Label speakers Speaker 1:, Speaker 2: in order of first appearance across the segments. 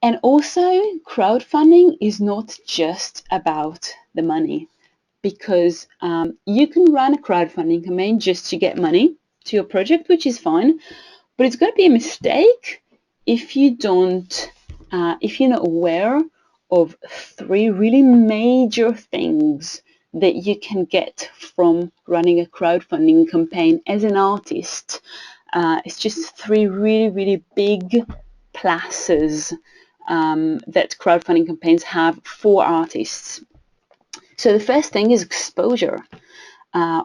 Speaker 1: And also, crowdfunding is not just about the money, because you can run a crowdfunding campaign just to get money to your project, which is fine, but it's going to be a mistake if you don't, if you're not aware of three really major things that you can get from running a crowdfunding campaign as an artist. It's just three really, really big pluses that crowdfunding campaigns have for artists. So the first thing is exposure,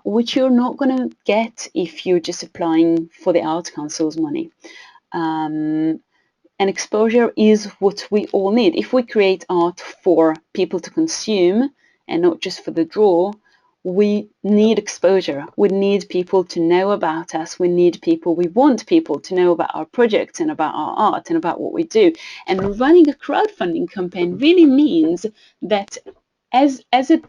Speaker 1: which you're not going to get if you're just applying for the Arts Council's money. And exposure is what we all need. If we create art for people to consume and not just for the draw, we need exposure. We need people to know about us. We want people to know about our projects and about our art and about what we do. And running a crowdfunding campaign really means that as a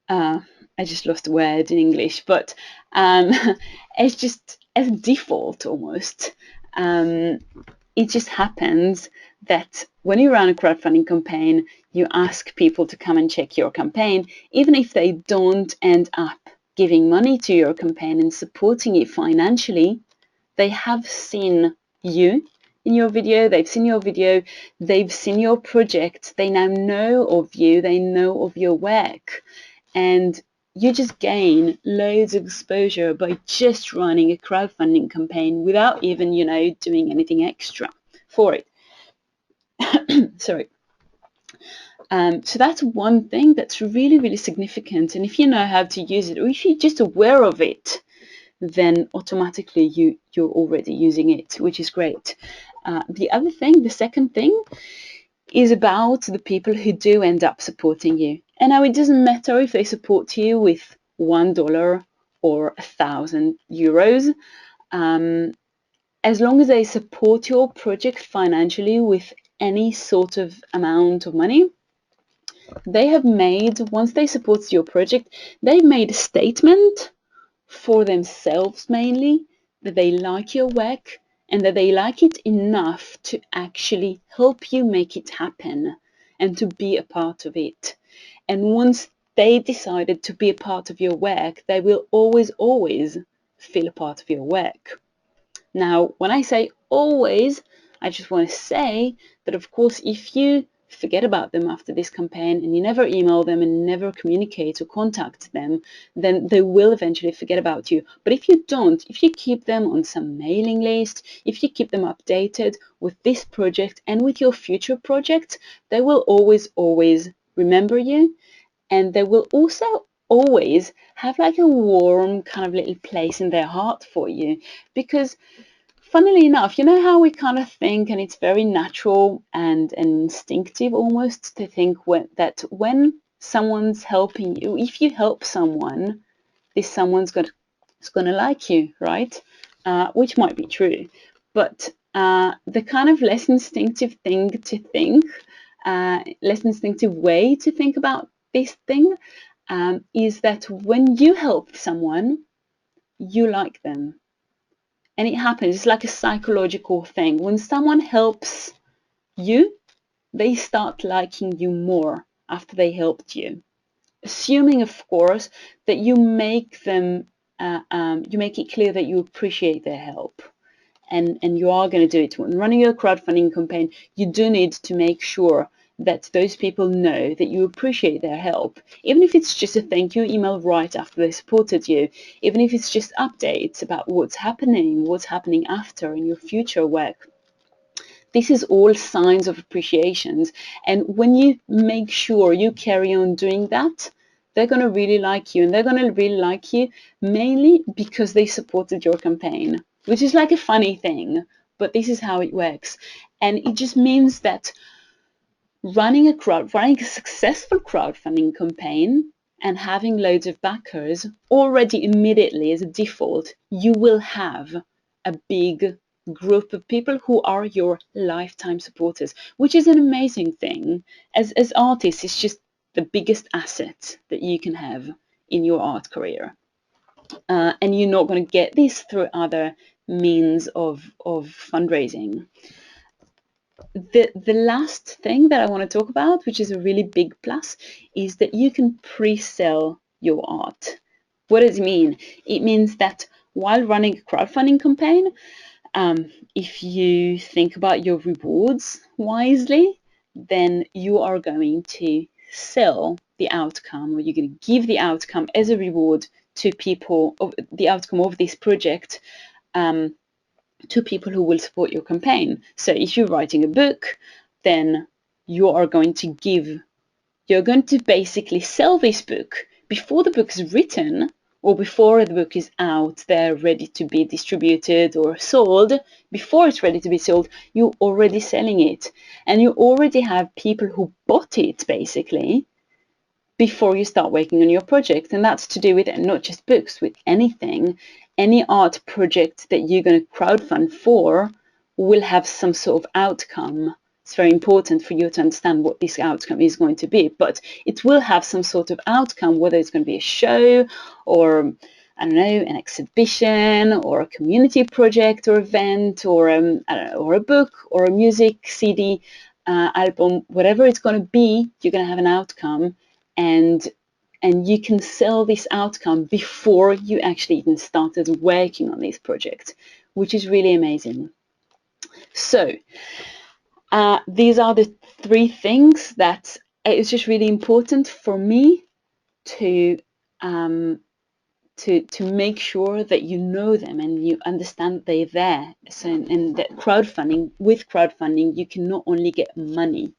Speaker 1: I just lost a word in English, but it's just as a default almost. It just happens that when you run a crowdfunding campaign, you ask people to come and check your campaign, even if they don't end up giving money to your campaign and supporting it financially. They have seen you in your video, they've seen your video, they've seen your project, they now know of you, they know of your work, and you just gain loads of exposure by just running a crowdfunding campaign without even, doing anything extra for it. Sorry. So that's one thing that's really, really significant. And if you know how to use it, or if you're just aware of it, then automatically you're already using it, which is great. The second thing, is about the people who do end up supporting you. And now it doesn't matter if they support you with $1 or 1,000 euros. As long as they support your project financially with any sort of amount of money, once they support your project, they've made a statement for themselves mainly that they like your work and that they like it enough to actually help you make it happen and to be a part of it. And once they decided to be a part of your work, they will always, always feel a part of your work. Now, when I say always, I just want to say that, of course, if you forget about them after this campaign and you never email them and never communicate or contact them, then they will eventually forget about you. But if you don't, if you keep them on some mailing list, if you keep them updated with this project and with your future projects, they will always, always remember you, and they will also always have like a warm kind of little place in their heart for you. Because funnily enough, you know how we kind of think, and it's very natural and instinctive almost to think that when someone's helping you, if you help someone, someone's going to like you, right? Which might be true. But the kind of less instinctive thing to think, less instinctive way to think about this thing is that when you help someone, you like them. And it happens, it's like a psychological thing. When someone helps you, they start liking you more after they helped you. Assuming, of course, that you make it clear that you appreciate their help. And you are going to do it. When running your crowdfunding campaign, you do need to make sure that those people know that you appreciate their help. Even if it's just a thank you email right after they supported you, even if it's just updates about what's happening after in your future work. This is all signs of appreciations. And when you make sure you carry on doing that, they're going to really like you. And they're going to really like you mainly because they supported your campaign, which is like a funny thing, but this is how it works. And it just means that running a successful crowdfunding campaign and having loads of backers already immediately as a default, you will have a big group of people who are your lifetime supporters, which is an amazing thing. As artists, it's just the biggest asset that you can have in your art career. And you're not going to get this through other means of fundraising. The last thing that I want to talk about, which is a really big plus, is that you can pre-sell your art. What does it mean? It means that while running a crowdfunding campaign, if you think about your rewards wisely, then you are going to sell the outcome, or you're going to give the outcome as a reward to people, of the outcome of this project, to people who will support your campaign. So if you're writing a book, then you're going to basically sell this book before the book is written, or before the book is out there ready to be distributed or sold. Before it's ready to be sold, you're already selling it, and you already have people who bought it basically before you start working on your project. And that's to do with not just books, with anything. Any art project that you're going to crowdfund for will have some sort of outcome. It's very important for you to understand what this outcome is going to be, but it will have some sort of outcome, whether it's going to be a show, or I don't know, an exhibition, or a community project or event, or I don't know, or a book, or a music CD, album, whatever it's going to be. You're going to have an outcome, and you can sell this outcome before you actually even started working on this project, which is really amazing. So these are the three things that it's just really important for me to make sure that you know them and you understand they're there. So, and that with crowdfunding, you can not only get money,